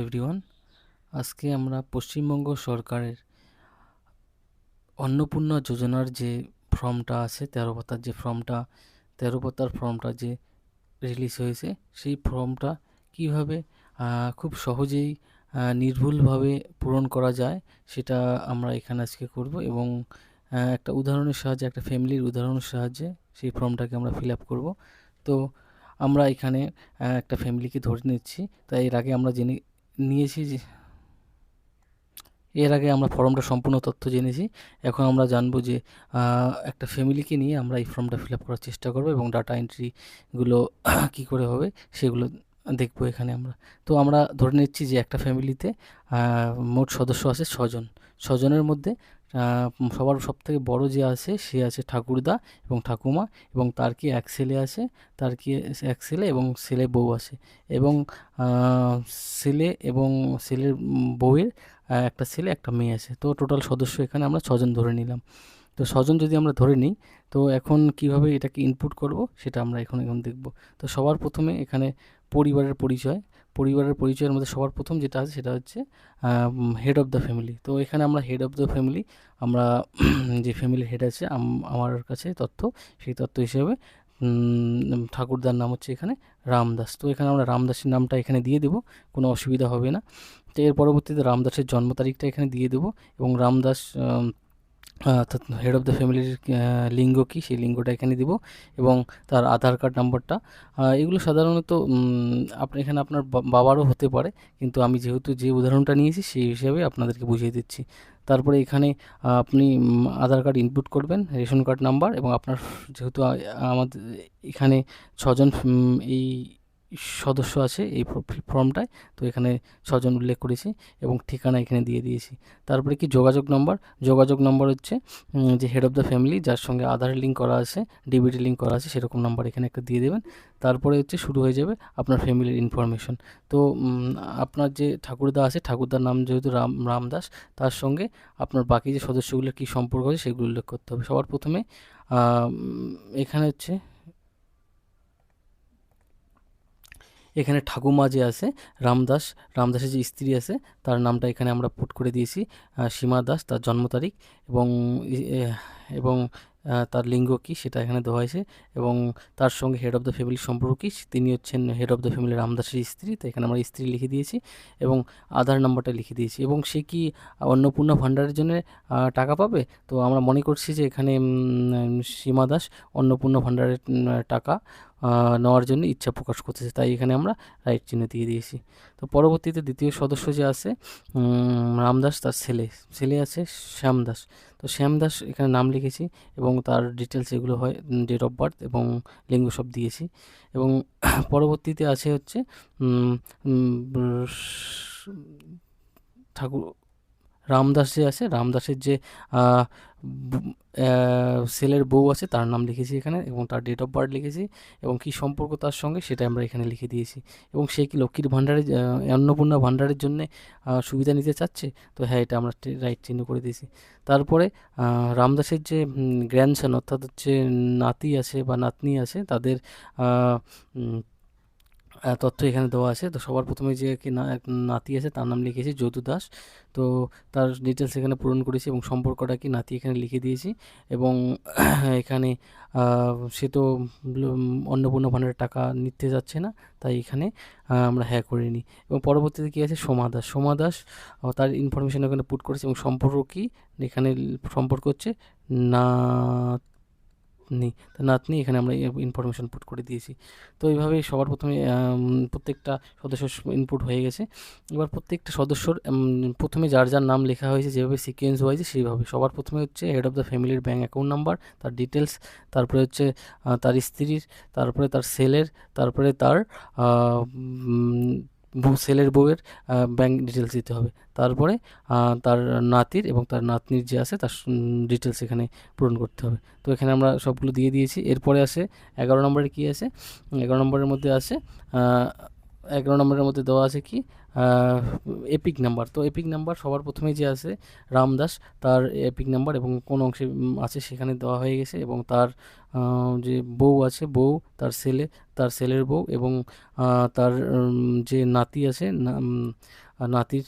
Everyone, আজকে আমরা পশ্চিমবঙ্গ সরকারের অন্নপূর্ণা যোজনার যে ফর্মটা আছে 13 পাতার যে ফর্মটা 13 পাতার ফর্মটা যে রিলিজ হয়েছে সেই ফর্মটা কিভাবে খুব সহজেই নির্ভুলভাবে পূরণ করা যায় সেটা আমরা এখানে আজকে করব এবং একটা উদাহরণের সাহায্যে একটা ফ্যামিলির উদাহরণের সাহায্যে সেই ফর্মটাকে আমরা ফিল আপ করবো। তো আমরা এখানে একটা ফ্যামিলিকে ধরে নিচ্ছি। তাই এর আগে আমরা জেনে নিয়েছি যে এর আগে আমরা ফর্মটা সম্পূর্ণ তথ্য জেনেছি। এখন আমরা জানবো যে একটা ফ্যামিলিকে নিয়ে আমরা এই ফর্মটা ফিল আপ করার চেষ্টা করবো এবং ডাটা এন্ট্রিগুলো কী করে হবে সেগুলো দেখবো এখানে আমরা। তো আমরা ধরে নিচ্ছি যে একটা ফ্যামিলিতে মোট সদস্য আছে 6 জন। 6 জনের মধ্যে সবার সবথেকে বড় যে আছে সে আছে ঠাকুরদা এবং ঠাকুমা এবং তার কি এক ছেলে আছে, তার কি এক ছেলে এবং ছেলে বউ আছে এবং ছেলে এবং ছেলের বউয়ের একটা ছেলে একটা মেয়ে আছে। তো টোটাল সদস্য এখানে আমরা 6 জন ধরে নিলাম। তো 6 জন যদি আমরা ধরে নিই, তো এখন কিভাবে এটাকে ইনপুট করব সেটা আমরা এখন দেখব। তো সবার প্রথমে এখানে পরিবারের পরিচয়ের মধ্যে সবার প্রথম যেটা আছে সেটা হচ্ছে হেড অফ দ্য ফ্যামিলি। তো এখানে আমরা হেড অফ দ্য ফ্যামিলি আমরা যে ফ্যামিলির হেড আছে আমার কাছে তথ্য, সেই তথ্য হিসেবে ঠাকুরদার নাম হচ্ছে এখানে রামদাস। তো এখানে আমরা রামদাসের নামটা এখানে দিয়ে দেবো, কোনো অসুবিধা হবে না। তো এর পরবর্তীতে রামদাসের জন্ম তারিখটা এখানে দিয়ে দেবো এবং রামদাস অর্থাৎ হেড অফ দ্য ফ্যামিলির লিঙ্গ কী সেই লিঙ্গটা এখানে দিব এবং তার আধার কার্ড নাম্বারটা। এগুলো সাধারণত এখানে আপনার বাবারও হতে পারে, কিন্তু আমি যেহেতু যে উদাহরণটা নিয়েছি সেই হিসাবে আপনাদেরকে বুঝিয়ে দিচ্ছি। তারপরে এখানে আপনি আধার কার্ড ইনপুট করবেন, রেশন কার্ড নাম্বার এবং আপনার যেহেতু আমাদের এখানে 6 জন এই সদস্য আছে এই ফর্মটায়, তো এখানে 6 জন উল্লেখ করেছি এবং ঠিকানা এখানে দিয়ে দিয়েছি। তারপরে কি যোগাযোগ নম্বর হচ্ছে যে হেড অফ দ্য ফ্যামিলি যার সঙ্গে আধার লিঙ্ক করা আছে, ডিবিটি লিঙ্ক করা আছে সেরকম নাম্বার এখানে একটা দিয়ে দেবেন। তারপরে হচ্ছে শুরু হয়ে যাবে আপনার ফ্যামিলির ইনফরমেশন। তো আপনার যে ঠাকুরদা আছে, ঠাকুরদার নাম যেহেতু রামদাস, তার সঙ্গে আপনার বাকি যে সদস্যগুলোর কী সম্পর্ক আছে সেগুলো উল্লেখ করতে হবে। সবার প্রথমে এখানে হচ্ছে এখানে ঠাকুমা যে আছে রামদাসের যে স্ত্রী আছে তার নামটা এখানে আমরা পুট করে দিয়েছি সীমা দাস, তার জন্ম তারিখ এবং এবং তার লিঙ্গ কী সেটা এখানে দেওয়া হয়েছে এবং তার সঙ্গে হেড অফ দ্য ফ্যামিলির সম্পর্ক কী, তিনি হচ্ছেন হেড অফ দ্য ফ্যামিলি রামদাসের স্ত্রী। তো এখানে আমরা স্ত্রী লিখে দিয়েছি এবং আধার নাম্বারটা লিখে দিয়েছি এবং সে কি অন্নপূর্ণা ভাণ্ডারের জন্য টাকা পাবে। তো আমরা মনে করছি যে এখানে সীমা দাস অন্নপূর্ণা ভাণ্ডারের টাকা নেওয়ার জন্য ইচ্ছা প্রকাশ করতেছে, তাই এখানে আমরা রাইট চিহ্ন দিয়ে দিয়েছি। তো পরবর্তীতে দ্বিতীয় সদস্য যে আছে রামদাস, তার ছেলে আছে শ্যামদাস। তো শ্যামদাস এখানে নাম লিখেছি এবং তার ডিটেলস এগুলো হয়, ডেট অফ বার্থ এবং লিঙ্গ সব দিয়েছি এবং পরবর্তীতে আছে হচ্ছে ঠাকুর রামদাস যে আছে, রামদাসের যে ছেলের বউ আছে তার নাম লিখেছি এখানে এবং তার ডেট অফ বার্থ লিখেছি এবং কী সম্পর্ক তার সঙ্গে সেটা আমরা এখানে লিখে দিয়েছি এবং সে কি লক্ষ্মীর ভাণ্ডারে অন্নপূর্ণা ভাণ্ডারের জন্যে সুবিধা নিতে চাচ্ছে। তো হ্যাঁ, এটা আমরা রাইট চিহ্ন করে দিয়েছি। তারপরে রামদাসের যে গ্র্যান্ডসন অর্থাৎ হচ্ছে নাতি আছে বা নাতনি আছে তাদের তথ্য এখানে দেওয়া আছে। তো সবার প্রথমে যে কি নাতি আছে তার নাম লিখেছি যদু দাস। তো তার ডিটেলস এখানে পূরণ করেছি এবং সম্পর্কটা কি নাতি এখানে লিখে দিয়েছি এবং এখানে সে তো অন্নপূর্ণা ভাণ্ডারের টাকা নিতে যাচ্ছে না, তাই এখানে আমরা হ্যাঁ করে নিই এবং পরবর্তীতে কী আছে সোমা দাস তার ইনফরমেশন এখানে পুট করেছি এবং সম্পর্ক কি এখানে সম্পর্ক হচ্ছে না নাতনি এখানে আমরা ইনফরমেশন পুট করে দিয়েছি। তো এইভাবেই সবার প্রথমে প্রত্যেকটা সদস্য ইনপুট হয়ে গেছে। এবার প্রত্যেকটা সদস্যর প্রথমে যার নাম লেখা হয়েছে যেভাবে সিকোয়েন্স ওয়াইজে সেইভাবে সবার প্রথমে হচ্ছে হেড অফ দ্য ফ্যামিলির ব্যাঙ্ক অ্যাকাউন্ট নাম্বার, তার ডিটেলস, তারপরে হচ্ছে তার স্ত্রীর, তারপরে তার ছেলের, তারপরে তার ছেলের বউয়ের ব্যাঙ্ক ডিটেলস দিতে হবে। তারপরে তার নাতির এবং তার নাতনির যে আছে তার ডিটেলস এখানে পূরণ করতে হবে। তো এখানে আমরা সবগুলো দিয়ে দিয়েছি। এরপরে আসে 11 নম্বরে কী আছে, 11 নম্বরের মধ্যে আছে 11 নম্বরের মধ্যে দেওয়া আছে কি এপিক নাম্বার। তো এপিক নাম্বার সবার প্রথমে যে আছে রামদাস তার এপিক নাম্বার এবং কোন অংশে আছে সেখানে দেওয়া হয়ে গেছে এবং তার যে বউ আছে, বউ, তার ছেলে, তার ছেলের বউ এবং তার যে নাতি আছে, নাতির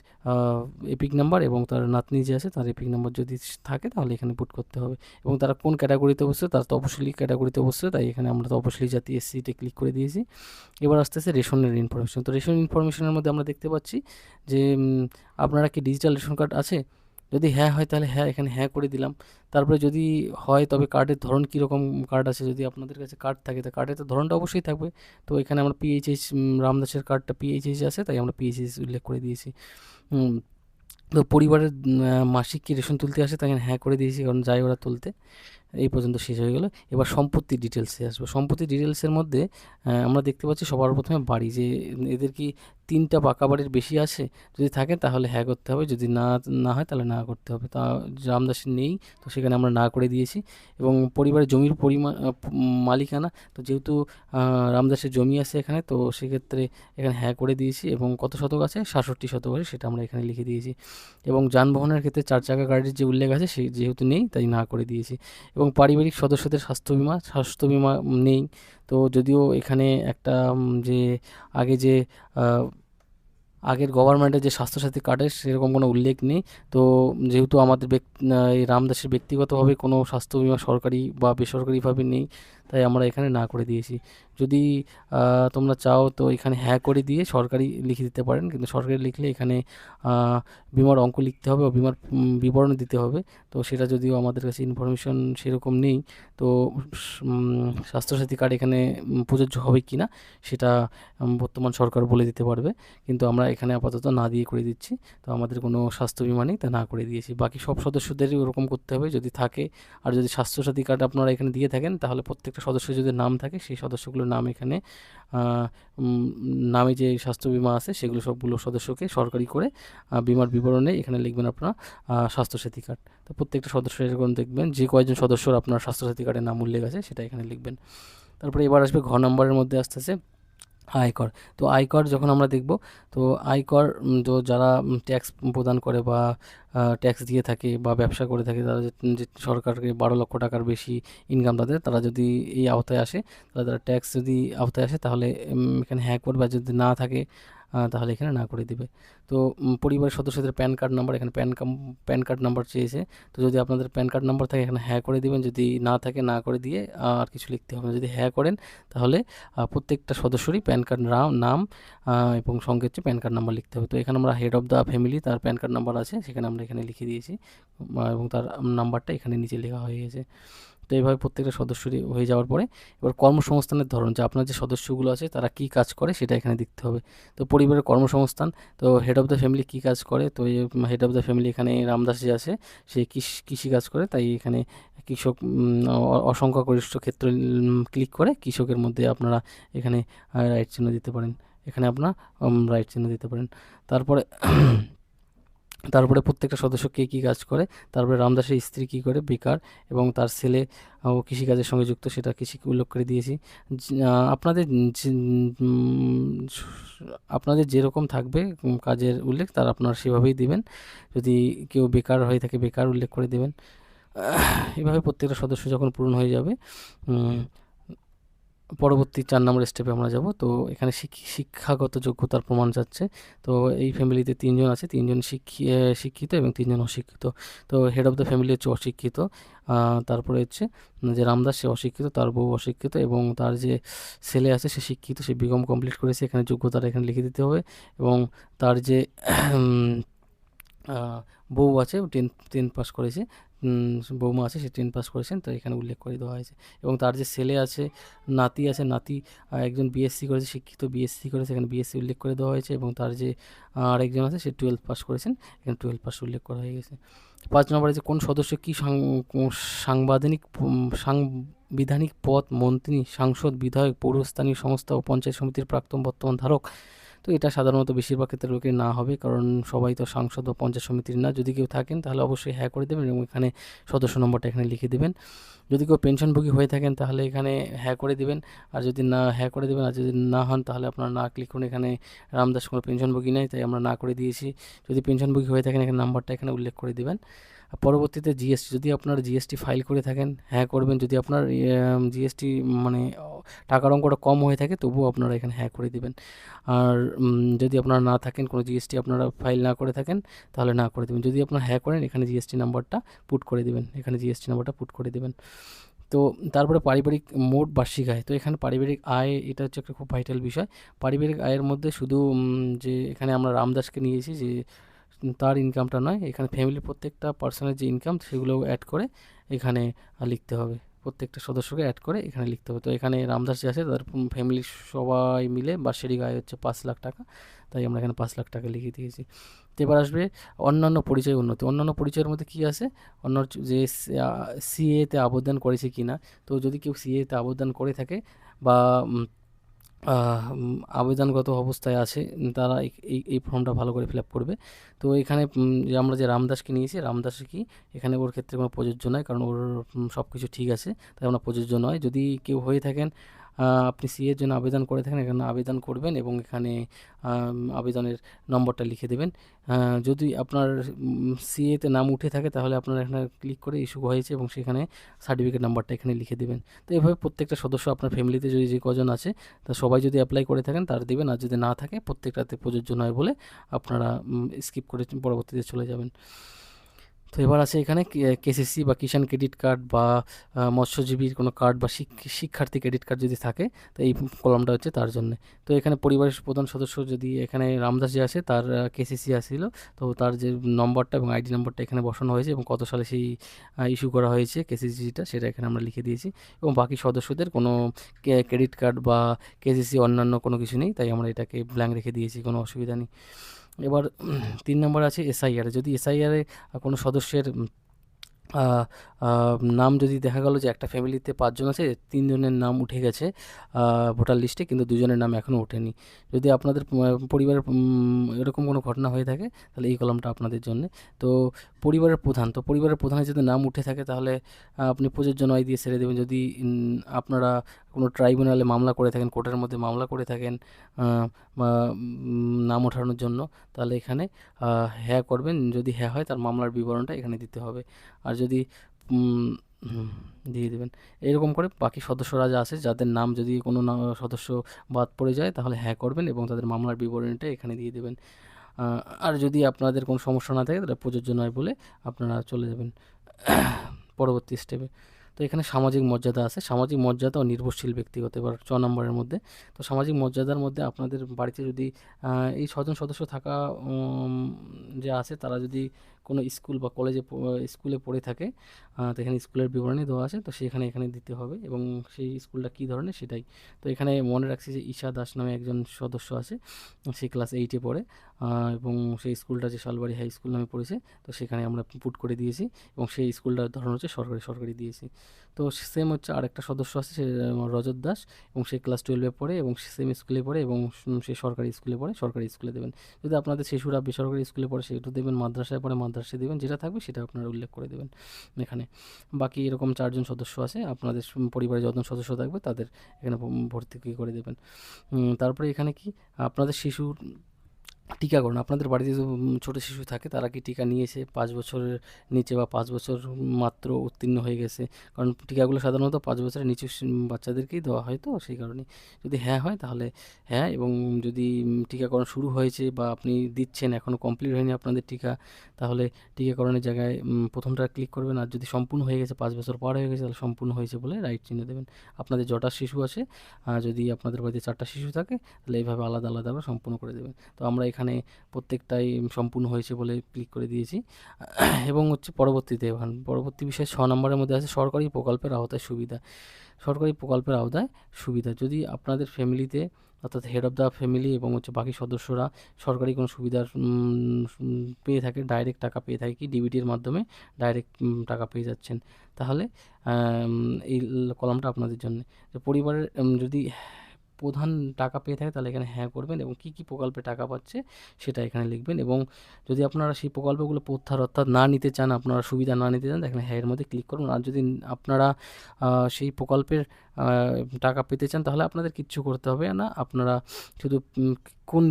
এপিক নাম্বার এবং তার নাতনি যে আছে তার এপিক নাম্বার যদি থাকে তাহলে এখানে পুট করতে হবে। এবং তারা কোন ক্যাটাগরিতে বসছে, তারা তো অবশ্যই ক্যাটাগরিতে বসছে, তাই এখানে আমরা তো অবশ্যই জাতি এসসিতে ক্লিক করে দিয়েছি। এবার আসতেছে রেশনের ইনফরমেশন। তো রেশন ইনফরমেশনের মধ্যে আমরা দেখতে পাচ্ছি যে আপনারা কি ডিজিটাল রেশন কার্ড আছে, যদি হ্যাঁ হয় তাহলে হ্যাঁ, এখানে হ্যাঁ করে দিলাম। তারপরে যদি হয় তবে কার্ডের ধরন কীরকম কার্ড আছে, যদি আপনাদের কাছে কার্ড থাকে তো কার্ডের তো ধরনটা অবশ্যই থাকবে। তো এখানে আমরা পিএইচএইচ, রামদাসের কার্ডটা পিএইচএইচ আছে তাই আমরা পিএইচএইচ উল্লেখ করে দিয়েছি। তো পরিবারের মাসিক কি রেশন তুলতে আসে, তাই হ্যাঁ করে দিয়েছি কারণ যাই ওরা তুলতে। এই পর্যন্ত শেষ হয়ে গেলো। এবার সম্পত্তির ডিটেলসে আসবো। সম্পত্তির ডিটেলসের মধ্যে আমরা দেখতে পাচ্ছি সবার প্রথমে বাড়ি, যে এদের কি 3টা পাকা বাড়ির বেশি আছে, যদি থাকে তাহলে হ্যাঁ করতে হবে, যদি না না হয় তাহলে না করতে হবে। তা রামদাসের নেই, তো সেখানে আমরা না করে দিয়েছি। এবং পরিবারের জমির পরিমাণ, মালিকানা, তো যেহেতু রামদাসের জমি আছে এখানে, তো সেক্ষেত্রে এখানে হ্যাঁ করে দিয়েছি। এবং কত শতক আছে, 67 শতক আছে, সেটা আমরা এখানে লিখে দিয়েছি। এবং যানবাহনের ক্ষেত্রে 4 চাকা গাড়ির যে উল্লেখ আছে সে যেহেতু নেই তাই না করে দিয়েছি। এবং পারিবারিক সদস্যদের স্বাস্থ্য বিমা নেই। তো যদিও এখানে একটা যে আগে যে আগের গভর্নমেন্টের যে স্বাস্থ্যসাথী কার্ডের সেরকম কোনো উল্লেখ নেই। তো যেহেতু আমাদের এই রামদাসের ব্যক্তিগতভাবে কোনো স্বাস্থ্য বিমা সরকারি বা বেসরকারিভাবে নেই, তাই আমরা এখানে না করে দিয়েছি। যদি তোমরা চাও তো এখানে হ্যাঁ করে দিয়ে সরকারি লিখে দিতে পারেন, কিন্তু সরকারি লিখলে এখানে বিমার অঙ্ক লিখতে হবে ও বিমার বিবরণ দিতে হবে। তো সেটা যদিও আমাদের কাছে ইনফরমেশন সেরকম নেই, তো স্বাস্থ্যসাথী কার্ড এখানে প্রযোজ্য হবে কি না সেটা বর্তমান সরকার বলে দিতে পারবে, কিন্তু আমরা এখানে আপাতত না দিয়ে করে দিচ্ছি। তো আমাদের কোনো স্বাস্থ্য বিমা নেই, তা না করে দিয়েছি। বাকি সব সদস্যদেরই ওরকম করতে হবে যদি থাকে। আর যদি স্বাস্থ্যসাথী কার্ড আপনারা এখানে দিয়ে থাকেন তাহলে প্রত্যেকটা সদস্যের যদি নাম থাকে সেই সদস্যগুলোর নাম এখানে নামে যে স্বাস্থ্য বিমা আছে সেগুলো সবগুলো সদস্যকে সরকারি করে বিমার বিবরণে এখানে লিখবেন আপনার স্বাস্থ্যসাথী কার্ড। তো প্রত্যেকটা সদস্য এরকম দেখবেন যে কয়জন সদস্যর আপনার স্বাস্থ্যসাথী কার্ডের নাম উল্লেখ আছে সেটা এখানে লিখবেন। তারপরে এবার আসবে ঘ নাম্বারের মধ্যে আসতেছে আয়কর। তো আয়কর যখন আমরা দেখব, তো আয়কর তো যারা ট্যাক্স প্রদান করে বা ট্যাক্স দিয়ে থাকে বা ব্যবসা করে থাকে, তারা যে সরকারকে 12 লক্ষ টাকার বেশি ইনকাম তাদের, তারা যদি এই আওতায় আসে, তারা ট্যাক্স যদি আওতায় আসে তাহলে এখানে হ্যাঁ করবে, আর যদি না থাকে তাহলে এখানে না করে দিবে। তো পরিবারের সদস্যদের প্যান কার্ড নাম্বার, এখানে প্যান কার্ড নাম্বার চেয়েছে। তো যদি আপনাদের প্যান কার্ড নাম্বার থাকে এখানে হ্যাঁ করে দিবেন, যদি না থাকে না করে দিয়ে আর কিছু লিখতে হবে না। যদি হ্যাঁ করেন তাহলে প্রত্যেকটা সদস্যরই প্যান কার্ড নাম এবং সঙ্গে হচ্ছে প্যান কার্ড নাম্বার লিখতে হবে। তো এখানে আমরা হেড অফ দ্য ফ্যামিলি, তার প্যান কার্ড নাম্বার আছে সেখানে আমরা এখানে লিখে দিয়েছি এবং তার নাম্বারটা এখানে নিচে লেখা হয়ে গেছে। তো এইভাবে প্রত্যেকটা সদস্যরই হয়ে যাওয়ার পরে এবার কর্মসংস্থানের ধরন, যে আপনার যে সদস্যগুলো আছে তারা কী কাজ করে সেটা এখানে দেখতে হবে। তো পরিবারের কর্মসংস্থান, তো হেড অফ দ্য ফ্যামিলি কী কাজ করে, তো এই হেড অফ দ্য ফ্যামিলি এখানে রামদাস যে আছে সে কৃষিকাজ করে, তাই এখানে কৃষক অসংখ্যাগরিষ্ঠ ক্ষেত্র ক্লিক করে কৃষকের মধ্যে আপনারা এখানে রাইট চিহ্ন দিতে পারেন, এখানে আপনার রাইট চিহ্ন দিতে পারেন। তারপরে প্রত্যেকটা সদস্য কে কী কাজ করে, তারপরে রামদাসের স্ত্রী কী করে, বেকার, এবং তার ছেলে ও কৃষিকাজের সঙ্গে যুক্ত, সেটা কৃষিকে উল্লেখ করে দিয়েছি। আপনাদের আপনাদের যেরকম থাকবে কাজের উল্লেখ তার আপনারা সেভাবেই দিবেন। যদি কেউ বেকার হয়ে থাকে বেকার উল্লেখ করে দেবেন। এভাবে প্রত্যেকটা সদস্য যখন পূরণ হয়ে যাবে, পরবর্তী 4 নম্বর স্টেপে আমরা যাব। তো এখানে শিক্ষাগত যোগ্যতার প্রমাণ যাচ্ছে। তো এই ফ্যামিলিতে 3জন আছে, 3জন শিক্ষিত এবং 3জন অশিক্ষিত। তো হেড অফ দ্য ফ্যামিলি হচ্ছে অশিক্ষিত, তারপরে হচ্ছে যে রামদাস সে অশিক্ষিত, তার বউ অশিক্ষিত এবং তার যে ছেলে আছে সে শিক্ষিত, সে বিকম কমপ্লিট করেছে, এখানে যোগ্যতাটা এখানে লিখে দিতে হবে। এবং তার যে বউ আছে 10 পাস করেছে, বৌমা আছে সে 10 পাস করেছেন, তো এখানে উল্লেখ করে দেওয়া হয়েছে। এবং তার যে ছেলে আছে, নাতি আছে, নাতি একজন বিএসসি করেছে, শিক্ষিত বিএসসি করেছে, এখানে বিএসসি উল্লেখ করে দেওয়া হয়েছে। এবং তার যে আরেকজন আছে সে 12 পাস করেছেন, এখানে 12 পাস উল্লেখ করা হয়ে গেছে। 5 নম্বরে যে কোন সদস্য কী সাংবিধানিক পদ, মন্ত্রী, সাংসদ, বিধায়ক, পৌরস্থানীয় সংস্থা ও পঞ্চায়েত সমিতির প্রাক্তন বর্তমান ধারক। তো এটা সাধারণত বেশিরভাগ ক্ষেত্রে লোকের না হবে, কারণ সবাই তো সাংসদ বা পঞ্চায়েত সমিতির না। যদি কেউ থাকেন তাহলে অবশ্যই হ্যাঁ করে দেবেন এবং এখানে সদস্য নম্বরটা এখানে লিখে দেবেন। যদি কেউ পেনশনভোগী হয়ে থাকেন তাহলে এখানে হ্যাঁ করে দেবেন, আর যদি না হ্যাঁ করে দেবেন, আর যদি না হন তাহলে আপনারা না ক্লিক করুন। এখানে রামদাস কোনো পেনশনভোগী নেই তাই আমরা না করে দিয়েছি। যদি পেনশনভোগী হয়ে থাকেন এখানে নাম্বারটা এখানে উল্লেখ করে দেবেন। পরবর্তীতে জিএসটি, যদি আপনারা জিএসটি ফাইল করে থাকেন হ্যাঁ করবেন, যদি আপনার জিএসটি মানে টাকার অঙ্কটা কম হয়ে থাকে তবুও আপনারা এখানে হ্যাঁ করে দিবেন। আর যদি আপনারা না থাকেন, কোনো জিএসটি আপনারা ফাইল না করে থাকেন, তাহলে না করে দেবেন। যদি আপনারা হ্যাঁ করেন, এখানে জিএসটি নাম্বারটা পুট করে দিবেন, এখানে জিএসটি নাম্বারটা পুট করে দেবেন। তো তারপরে পারিবারিক মোট বার্ষিক আয়, তো এখানে পারিবারিক আয় এটা হচ্ছে একটা খুব ভাইটাল বিষয়। পারিবারিক আয়ের মধ্যে শুধু যে এখানে আমরা রামদাসকে নিয়েছি, যে তার ইনকামটা নয়, এখানে ফ্যামিলির প্রত্যেকটা পার্সনের যে ইনকাম সেগুলো অ্যাড করে এখানে লিখতে হবে, প্রত্যেকটা সদস্যকে অ্যাড করে এখানে লিখতে হবে। তো এখানে রামদাস যে আছে তার ফ্যামিলির সবাই মিলে বার্ষিক আয় হচ্ছে 5 লাখ টাকা, তাই আমরা এখানে 5 লাখ টাকা লিখে দিয়েছি। তো এবার আসবে অন্যান্য পরিচয় উন্নতি। অন্যান্য পরিচয়ের মধ্যে কী আছে, অন্য যে সিএতে আবেদন করেছে কি না। তো যদি কেউ সিএতে আবেদন করে থাকে বা আবেদনগত অবস্থায় আছে, তারা এই ফর্মটা ভালো করে ফিল আপ করবে। তো এখানে যে আমরা যে রামদাসকে নিয়েছি, রামদাসে কি এখানে ওর ক্ষেত্রে কোনো প্রযোজ্য নয়, কারণ ওর সব কিছু ঠিক আছে, তাই আমরা প্রযোজ্য নয়। যদি কেউ হয়ে থাকেন, আপনি সিএর জন্য আবেদন করে থাকেন, এখানে আবেদন করবেন এবং এখানে আবেদনের নম্বরটা লিখে দেবেন। যদি আপনার সিএতে নাম উঠে থাকে তাহলে আপনারা এখানে ক্লিক করে ইস্যু হয়েছে এবং সেখানে সার্টিফিকেট নাম্বারটা এখানে লিখে দেবেন। তো এভাবে প্রত্যেকটা সদস্য আপনার ফ্যামিলিতে যদি যে কজন আছে তা সবাই যদি অ্যাপ্লাই করে থাকেন তার দেবেন, আর যদি না থাকে প্রত্যেকটাতে প্রযোজ্য নয় বলে আপনারা স্কিপ করে পরবর্তীতে চলে যাবেন। তো এবার আছে এখানে কেসিসি বা কিষাণ ক্রেডিট কার্ড বা মৎস্যজীবীর কোনো কার্ড বা শিক্ষার্থী ক্রেডিট কার্ড যদি থাকে, তো এই কলামটা হচ্ছে তার জন্যে। তো এখানে পরিবারের প্রধান সদস্য যদি এখানে রামদাস যে আছে তার কেসিসি আসছিল, তো তার যে নম্বরটা এবং আইডি নম্বরটা এখানে বসানো হয়েছে এবং কত সালে সেই ইস্যু করা হয়েছে কেসিসিটা সেটা এখানে আমরা লিখে দিয়েছি। এবং বাকি সদস্যদের কোনো ক্রেডিট কার্ড বা কেসিসি অন্যান্য কোনো কিছু নেই, তাই আমরা এটাকে ব্ল্যাঙ্ক রেখে দিয়েছি, কোনো অসুবিধা নেই। এবার 3 নম্বর আছে এসআইআর। যদি এসআইআরে কোনো সদস্যের নাম যদি দেখা গেল যে একটা ফ্যামিলিতে 5 জন আছে, 3 জনের নাম উঠে গেছে ভোটার লিস্টে, কিন্তু 2 জনের নাম এখনও ওঠেনি। যদি আপনাদের পরিবারের এরকম কোনো ঘটনা হয়ে থাকে তাহলে এই কলামটা আপনাদের জন্যে। তো পরিবারের প্রধান, তো পরিবারের প্রধানের যদি নাম উঠে থাকে তাহলে আপনি প্রযোজ্য নয় দিয়ে ছেড়ে দেবেন। যদি আপনারা কোনো ট্রাইব্যুনালে মামলা করে থাকেন, কোর্টের মধ্যে মামলা করে থাকেন বা নাম ওঠানোর জন্য, তাহলে এখানে হ্যাঁ করবেন। যদি হ্যাঁ হয় তার মামলার বিবরণটা এখানে দিতে হবে। আর যদি দিয়ে দেবেন। এরকম করে বাকি সদস্যরা যা আছে, যাদের নাম যদি কোনো সদস্য বাদ পড়ে যায় তাহলে হ্যাঁ করবেন এবং তাদের মামলার বিবরণীটা এখানে দিয়ে দেবেন। আর যদি আপনাদের কোনো সমস্যা না থাকে তাহলে প্রযোজ্য নয় বলে আপনারা চলে যাবেন পরবর্তী স্টেপে। তো এখানে সামাজিক মর্যাদা আছে, সামাজিক মর্যাদা ও নির্ভরশীল ব্যক্তিগত, এবার 6 নম্বরের মধ্যে। তো সামাজিক মর্যাদার মধ্যে আপনাদের বাড়িতে যদি এই 6 জন সদস্য থাকা যে আছে তারা যদি কোনো স্কুল বা কলেজে স্কুলে পড়ে থাকে, তো এখানে স্কুলের বিবরণী দেওয়া আছে, তো সেখানে এখানে দিতে হবে এবং সেই স্কুলটা কী ধরনের সেটাই। তো এখানে মনে রাখছি যে ঈশা দাস নামে একজন সদস্য আছে, সে ক্লাস 8-এ পড়ে এবং সেই স্কুলটা যে শালবাড়ি হাই স্কুল নামে পড়েছে, তো সেখানে আমরা পুট করে দিয়েছি এবং সেই স্কুলটার ধরন হচ্ছে সরকারি দিয়েছি। তো সেম হচ্ছে আরেকটা সদস্য আছে, সে রজত দাস, এবং সে ক্লাস 12-এ পড়ে এবং সেম স্কুলে পড়ে এবং সে সরকারি স্কুলে পড়ে, সরকারি স্কুলে দেবেন। যদি আপনাদের শিশুরা বেসরকারি স্কুলে পড়ে সেটা দেবেন, মাদ্রাসায় পড়ে মাদ্রাসায় দেবেন, যেটা থাকবে সেটা আপনারা উল্লেখ করে দেবেন এখানে। বাকি এরকম 4 জন সদস্য আছে, আপনাদের পরিবারে যতজন সদস্য থাকবে তাদের এখানে ভর্তি করে দেবেন। তারপরে এখানে কি আপনাদের শিশুর টিকাকরণ, আপনাদের বাড়িতে যদি ছোটো শিশু থাকে তারা কি টিকা নিয়েছে 5 বছরের নিচে বা 5 বছর মাত্র উত্তীর্ণ হয়ে গেছে, কারণ টিকাগুলো সাধারণত 5 বছরের নিচু বাচ্চাদেরকেই দেওয়া হয়, তো সেই কারণে যদি হ্যাঁ হয় তাহলে হ্যাঁ, এবং যদি টিকাকরণ শুরু হয়েছে বা আপনি দিচ্ছেন এখনও কমপ্লিট হয়নি আপনাদের টিকা, তাহলে টিকাকরণের জায়গায় প্রথমটা ক্লিক করবেন। আর যদি সম্পূর্ণ হয়ে গেছে, 5 বছর পার হয়ে গেছে, তাহলে সম্পূর্ণ হয়েছে বলে রাইট চিহ্ন দেবেন। আপনাদের যটা শিশু আছে, যদি আপনাদের বাড়িতে 4টা শিশু থাকে তাহলে এইভাবে আলাদা আলাদাভাবে সম্পূর্ণ করে দেবেন। তো আমরা এখানে প্রত্যেকটাই সম্পূর্ণ হয়েছে বলে ক্লিক করে দিয়েছি এবং হচ্ছে পরবর্তী বিষয় 6 নম্বরের মধ্যে আছে সরকারি প্রকল্পের আওতায় সুবিধা। সরকারি প্রকল্পের আওতায় সুবিধা, যদি আপনাদের ফ্যামিলিতে অর্থাৎ হেড অফ দ্য ফ্যামিলি এবং হচ্ছে বাকি সদস্যরা সরকারি কোনো সুবিধার পেয়ে থাকে, ডাইরেক্ট টাকা পেয়ে থাকে, কি ডিবিটির মাধ্যমে ডাইরেক্ট টাকা পেয়ে যাচ্ছেন, তাহলে এই কলামটা আপনাদের জন্য। যে পরিবারের যদি প্রধান টাকা পেয়ে থাকে তাহলে এখানে হ্যাঁ করবেন এবং কী কী প্রকল্পে টাকা পাচ্ছে সেটা এখানে লিখবেন। এবং যদি আপনারা সেই প্রকল্পগুলো প্রত্যাহার অর্থাৎ না নিতে চান, আপনারা সুবিধা না নিতে চান, এখানে হ্যাঁ এর মধ্যে ক্লিক করুন। আর যদি আপনারা সেই প্রকল্পের টাকা পেতে চান তাহলে আপনাদের কিচ্ছু করতে হবে না, আপনারা শুধু কোন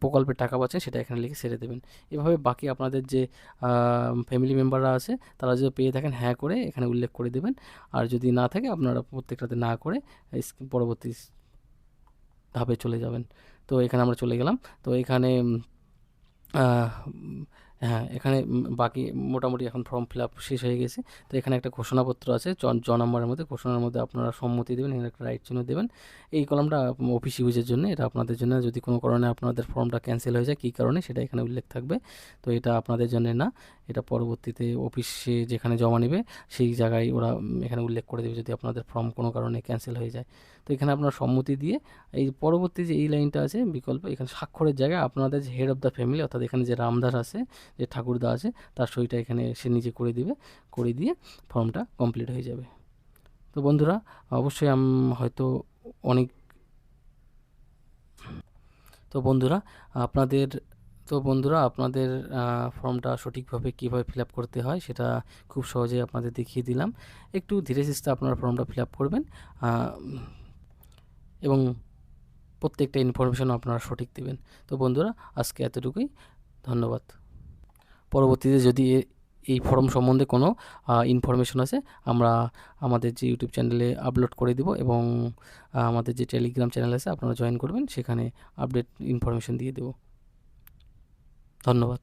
প্রকল্পের টাকা পাচ্ছেন সেটা এখানে লিখে ছেড়ে দেবেন। এভাবে বাকি আপনাদের যে ফ্যামিলি মেম্বাররা আছে তারা যদি পেয়ে থাকেন হ্যাঁ করে এখানে উল্লেখ করে দেবেন। আর যদি না থাকে আপনারা প্রত্যেকটাতে না করে পরবর্তী ধাপে চলে যাবেন। তো এখানে আমরা চলে গেলাম। তো এখানে হ্যাঁ, এখানে বাকি মোটামুটি এখন ফর্ম ফিল আপ শেষ হয়ে গেছে। তো এখানে একটা ঘোষণাপত্র আছে নম্বরের মধ্যে, ঘোষণার মধ্যে আপনারা সম্মতি দেবেন, এখানে একটা রাইট চিহ্ন দেবেন। এই কলামটা অফিস ইউজের জন্য, এটা আপনাদের জন্য। যদি কোনো কারণে আপনাদের ফর্মটা ক্যান্সেল হয়ে যায়, কী কারণে সেটা এখানে উল্লেখ থাকবে। তো এটা আপনাদের জন্য না, এটা পরবর্তীতে অফিসে যেখানে জমা নেবে সেই জায়গায় ওরা এখানে উল্লেখ করে দেবে যদি আপনাদের ফর্ম কোনো কারণে ক্যান্সেল হয়ে যায়। তো এখানে আপনার সম্মতি দিয়ে এই পরবর্তী যে এই লাইনটা আছে বিকল্প, এখানে স্বাক্ষরের জায়গায় আপনাদের যে হেড অফ দ্য ফ্যামিলি অর্থাৎ এখানে যে রামদাস আছে, যে ঠাকুরদা আছে, তার সইটা এখানে সে নিজে করে দিবে, করে দিয়ে ফর্মটা কমপ্লিট হয়ে যাবে। তো বন্ধুরা অবশ্যই হয়তো অনেক তো বন্ধুরা আপনাদের আপনাদের ফর্মটা সঠিকভাবে কীভাবে ফিল আপ করতে হয় সেটা খুব সহজেই আপনাদের দেখিয়ে দিলাম। একটু ধীরে সুস্থে আপনারা ফর্মটা ফিল আপ করবেন এবং প্রত্যেকটা ইনফরমেশন আপনারা সঠিক দেবেন। তো বন্ধুরা আজকে এতটুকুই, ধন্যবাদ। পরবর্তীতে যদি এই ফর্ম সম্বন্ধে কোনো ইনফরমেশন আছে আমরা আমাদের যে ইউটিউব চ্যানেলে আপলোড করে দেব এবং আমাদের যে টেলিগ্রাম চ্যানেল আছে আপনারা জয়েন করবেন, সেখানে আপডেট ইনফরমেশন দিয়ে দেব। ধন্যবাদ।